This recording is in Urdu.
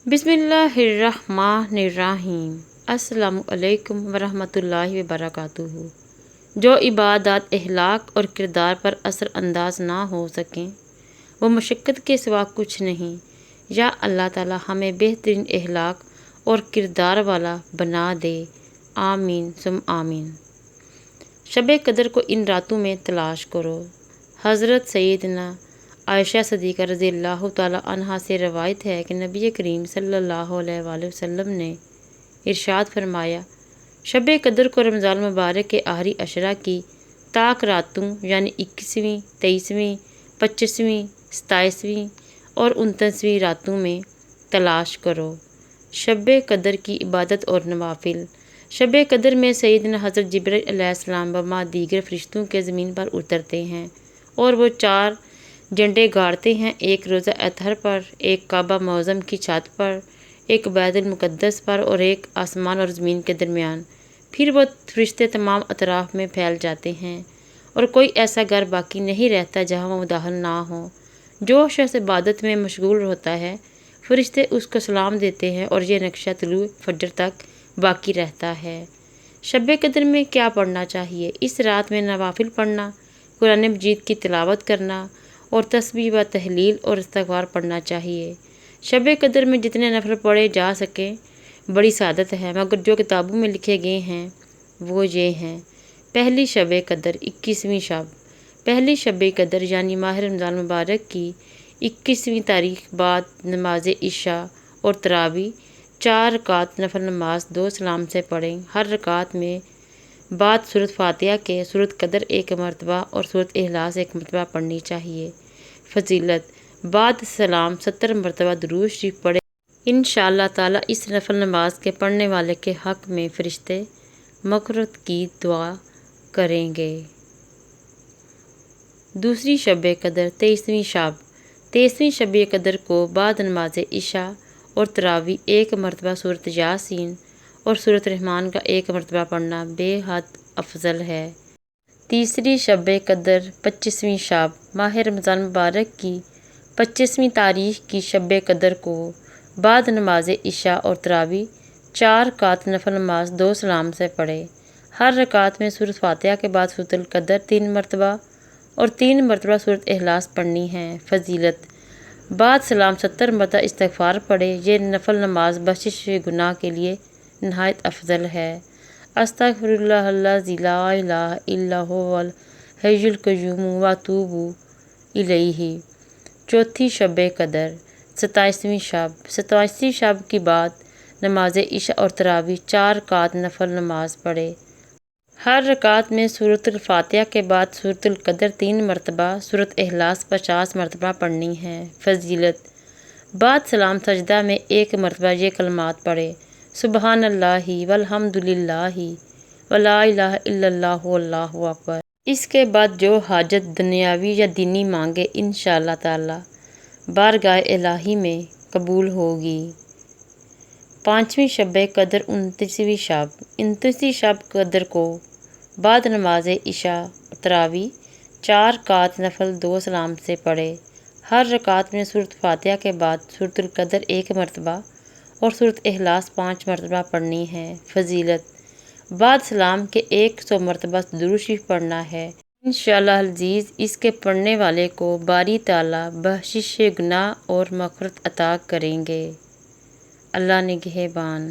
بسم اللہ الرحمن الرحیم۔ السلام علیکم ورحمۃ اللہ وبرکاتہ۔ جو عبادات اخلاق اور کردار پر اثر انداز نہ ہو سکیں وہ مشقت کے سوا کچھ نہیں۔ یا اللہ تعالی ہمیں بہترین اخلاق اور کردار والا بنا دے، آمین ثم آمین۔ شب قدر کو ان راتوں میں تلاش کرو۔ حضرت سیدنا عائشہ صدیقہ رضی اللہ تعالی عنہا سے روایت ہے کہ نبی کریم صلی اللہ علیہ وآلہ وسلم نے ارشاد فرمایا، شب قدر کو رمضان مبارک کے آخری عشرہ کی طاق راتوں یعنی 21ویں، 23ویں، 25ویں، 27ویں اور 29ویں راتوں میں تلاش کرو۔ شب قدر کی عبادت اور نوافل۔ شب قدر میں سیدنا حضرت جبرائیل علیہ السلام و دیگر فرشتوں کے زمین پر اترتے ہیں اور وہ 4 جھنڈے گاڑتے ہیں، ایک روزہ اطہر پر، ایک کعبہ معظم کی چھت پر، ایک بیت المقدس پر اور ایک آسمان اور زمین کے درمیان۔ پھر وہ فرشتے تمام اطراف میں پھیل جاتے ہیں اور کوئی ایسا گھر باقی نہیں رہتا جہاں وہ داخل نہ ہوں۔ جو شخص عبادت میں مشغول ہوتا ہے فرشتے اس کو سلام دیتے ہیں اور یہ نقشہ طلوع فجر تک باقی رہتا ہے۔ شب قدر میں کیا پڑھنا چاہیے؟ اس رات میں نوافل پڑھنا، قرآن مجید کی تلاوت کرنا اور تسبیح و تحلیل اور استغفار پڑھنا چاہیے۔ شب قدر میں جتنے نفل پڑھے جا سکیں بڑی سعادت ہے، مگر جو کتابوں میں لکھے گئے ہیں وہ یہ ہیں۔ پہلی شب قدر 21ویں شب۔ پہلی شب قدر یعنی ماہ رمضان مبارک کی 21ویں تاریخ بعد نماز عشاء اور تراویح 4 رکعت نفل نماز 2 سلام سے پڑھیں۔ ہر رکعت میں بعد سورۃ فاتحہ کے سورۃ قدر 1 مرتبہ اور سورۃ اخلاص 1 مرتبہ پڑھنی چاہیے۔ فضیلت: بعد سلام 70 مرتبہ درود شریف پڑھیں۔ انشاءاللہ تعالی اس نفل نماز کے پڑھنے والے کے حق میں فرشتے مغفرت کی دعا کریں گے۔ دوسری شب قدر 23ویں شب۔ 23ویں شب قدر کو بعد نماز عشاء اور تراویح 1 مرتبہ سورۃ یاسین اور سورۃ رحمان کا 1 مرتبہ پڑھنا بے حد افضل ہے۔ تیسری شب قدر 25ویں شب۔ ماہ رمضان مبارک کی 25ویں تاریخ کی شب قدر کو بعد نماز عشاء اور تراویح 4 رکعت نفل نماز 2 سلام سے پڑھیں۔ ہر رکعت میں سورۃ فاتحہ کے بعد سورۃ القدر 3 مرتبہ اور 3 مرتبہ سورۃ اخلاص پڑھنی ہے۔ فضیلت: بعد سلام 70 مرتبہ استغفار پڑھیں۔ یہ نفل نماز بخشش گناہ کے لیے نہایت افضل ہے۔ استغفر اللہ الذی لا الہ الا ھو الحی القیوم واتوب الیہ۔ چوتھی شب قدر 27ویں شب۔ 27ویں شب کی بعد نماز عشاء اور تراویح 4 رکعت نفل نماز پڑھیں۔ ہر رکعت میں سورۃ الفاتحہ کے بعد سورۃ القدر 3 مرتبہ، سورۃ اخلاص 50 مرتبہ پڑھنی ہے۔ فضیلت: بعد سلام سجدہ میں 1 مرتبہ یہ کلمات پڑھیں، سبحان اللہ والحمد للہ ولا الہ الا اللہ واللہ اکبر۔ اس کے بعد جو حاجت دنیاوی یا دینی مانگے انشاءاللہ تعالی بارگاہ الہی میں قبول ہوگی۔ پانچویں شب قدر 29ویں شب۔ 29ویں شب قدر کو بعد نماز عشاء اور تراویح 4 رکعت نفل 2 سلام سے پڑھیں۔ ہر رکعت میں سورۃ فاتحہ کے بعد سورۃ القدر 1 مرتبہ اور سورۃ اخلاص 5 مرتبہ پڑھنی ہے۔ فضیلت: بعد سلام کے 100 مرتبہ درود شریف پڑھنا ہے۔ انشاءاللہ العزیز اس کے پڑھنے والے کو باری تعالیٰ بخشش گناہ اور مغفرت عطا کریں گے۔ اللہ نگہبان۔